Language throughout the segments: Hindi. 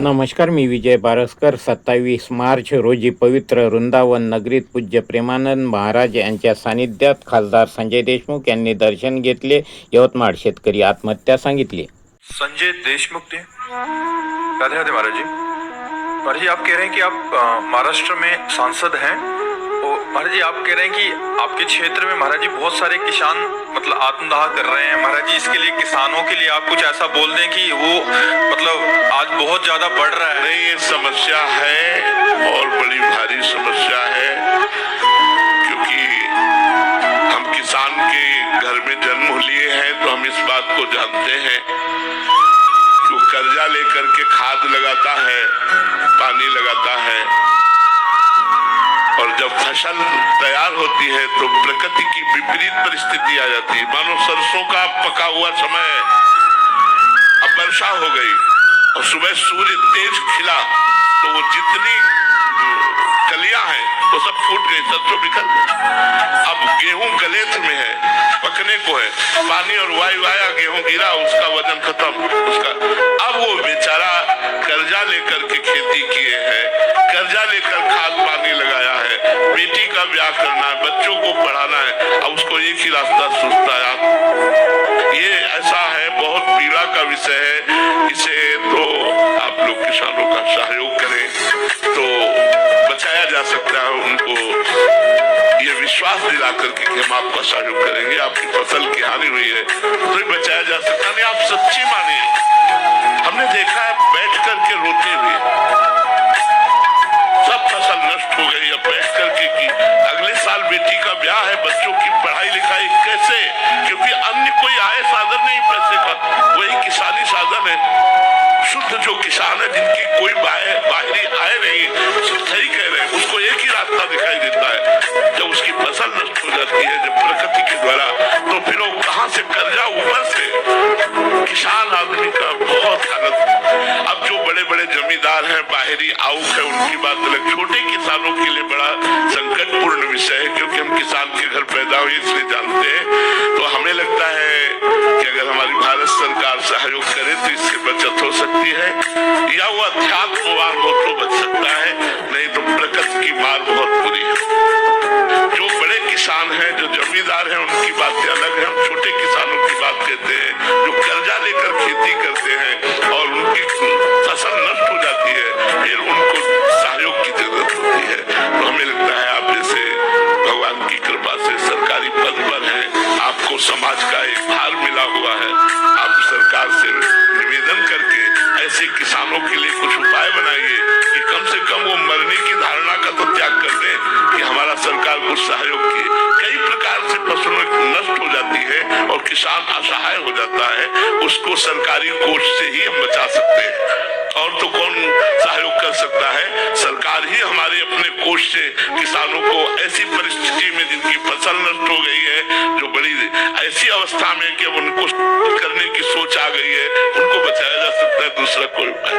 नमस्कार, मी विजय बारसकर. 27 मार्च रोजी पवित्र वृंदावन नगरीत पूज्य प्रेमानंद महाराज यांच्या सानिध्यात खासदार संजय देशमुख यांनी दर्शन घेतले. यवतमाळ शेतकरी आत्महत्या सांगितली. संजय देशमुख जी, राधे राधे महाराज जी. महाराज जी, आप कह रहे हैं कि आप महाराष्ट्र में सांसद हैं. और महाराज जी, आप कह रहे हैं कि आपके क्षेत्र में महाराज जी बहुत सारे किसान मतलब आत्मदाह कर रहे हैं. महाराज जी, इसके लिए किसानों के लिए आप कुछ ऐसा बोल दें कि वो मतलब आज बहुत ज्यादा बढ़ रहा है. नहीं, ये समस्या है और बड़ी भारी समस्या है, क्योंकि हम किसान के घर में जन्म लिए हैं तो हम इस बात को जानते हैं. जो कर्जा लेकर के खाद लगाता है, पानी लगाता है, और जब फसल तैयार होती है तो प्रकृति की विपरीत परिस्थिति आ जाती है. मानो सरसों का पका हुआ समय है, अब वर्षा हो गई और सुबह सूर्य तेज खिला तो वो जितनी कलियां हैं वो सब फूट गई, सरसों बिखर गई. अब गेहूं गलेथ में है, पकने को है, पानी और वायु आया, गेहूं गिरा, उसका वजन खत्म. उसका अब वो बेचारा कर्जा लेकर के खेती किए है, कर्जा लेकर खाद पानी लगाया है, बेटी का ब्याह करना है, बच्चों को पढ़ाना है, अब उसको एक ही रास्ता सूझता है. ये ऐसा है, बहुत पीड़ा का विषय है. इसे तो आप लोग किसानों का सहयोग करें तो बचाया जा सकता है. उनको ये विश्वास दिला करके कि हम आपका सहयोग करेंगे, आपकी फसल की हानि हुई है तो ये बचाया जा सकता नहीं. आप सच्ची मानिए, हमने देखा है बैठ करके रोते हुए, सब फसल नष्ट हो गई. अब बैठ करके की अगले साल बेटी का ब्याह है, बच्चों की पढ़ाई लिखाई कैसे, क्योंकि अन्य कोई आय साधन नहीं पैसे का, वही किसानी साधन है. शुद्ध जो किसान है, जिनकी कोई बाहरी आय नहीं, सही कह रहे हैं, उसको एक ही रास्ता दिखाई देता है. जब उसकी फसल नष्ट हो जाती है जब प्रकृति के द्वारा, तो फिर वो कहां से कर्जा, ऊपर से किसान आदमी का बहुत हालत. अब जो बड़े बड़े जमींदार हैं, बाहरी आउक है, उनकी बात अलग. छोटे किसानों के लिए बड़ा संकटपूर्ण विषय है, क्योंकि हम किसान के घर पैदा हुए इसलिए जानते हैं. तो हमें लगता है कि अगर हमारी भारत सरकार सहयोग करे तो इससे बचत हो सकती है, या वो अध्यात्मवान हो तो बच सकता है, नहीं तो प्रकृति की मार बहुत बुरी है. जो बड़े किसान हैं, जो जमींदार हैं, उनकी बातें अलग है. हम छोटे किसानों की बात कहते हैं, जो कर्जा लेकर खेती करते हैं और उनकी फसल नष्ट हो जाती है, फिर उनको सहयोग की जरूरत होती है. तो हमें लगता है आप जैसे भगवान की कृपा से सरकारी पद पर हैं, आपको समाज का एक भार मिला हुआ है, आप सरकार से निवेदन करके ऐसे किसानों के लिए कुछ उपाय बनाइए कि कम से कम वो मरने की धारणा का तो त्याग कर दें कि हमारा सरकार कुछ सहयोग की. कई प्रकार से फसलें नष्ट हो जाती है और किसान असहाय हो जाता है, उसको सरकारी कोष से ही हम बचा सकते हैं. और तो कौन सहयोग कर सकता है? सरकार ही हमारे अपने कोष से किसानों को ऐसी परिस्थिति में जिनकी फसल नष्ट हो गई है, जो बड़ी ऐसी अवस्था में कि उनको करने की सोच आ गई है, उनको बचाया जा सकता है. दूसरा कोई उपाय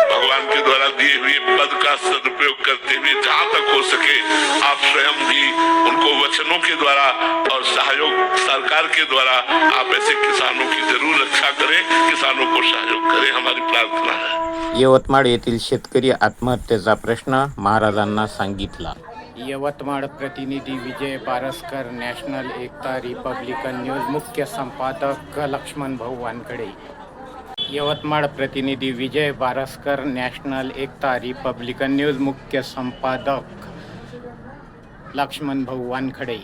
भगवान के द्वारा दिए हुए पद का सदुपयोग करते हुए जहां तक हो सके आप स्वयं भी उनको वचनों के द्वारा और सहयोग सरकार के द्वारा आप ऐसे किसानों की जरूर रक्षा करें, किसानों को सहयोग करें, हमारी प्रार्थना है. यवतमाळ येथील शेतकरी आत्महत्येचा प्रश्न महाराजांना सांगितला. यवतमाळ प्रतिनिधी विजय बारसकर, नॅशनल एकता रिपब्लिकन न्यूज. मुख्य संपादक लक्ष्मण भाऊ वानखडे. यवतमाळ प्रतिनिधी विजय बारसकर, नॅशनल एकता रिपब्लिकन न्यूज. मुख्य संपादक लक्ष्मण भाऊ वानखडे.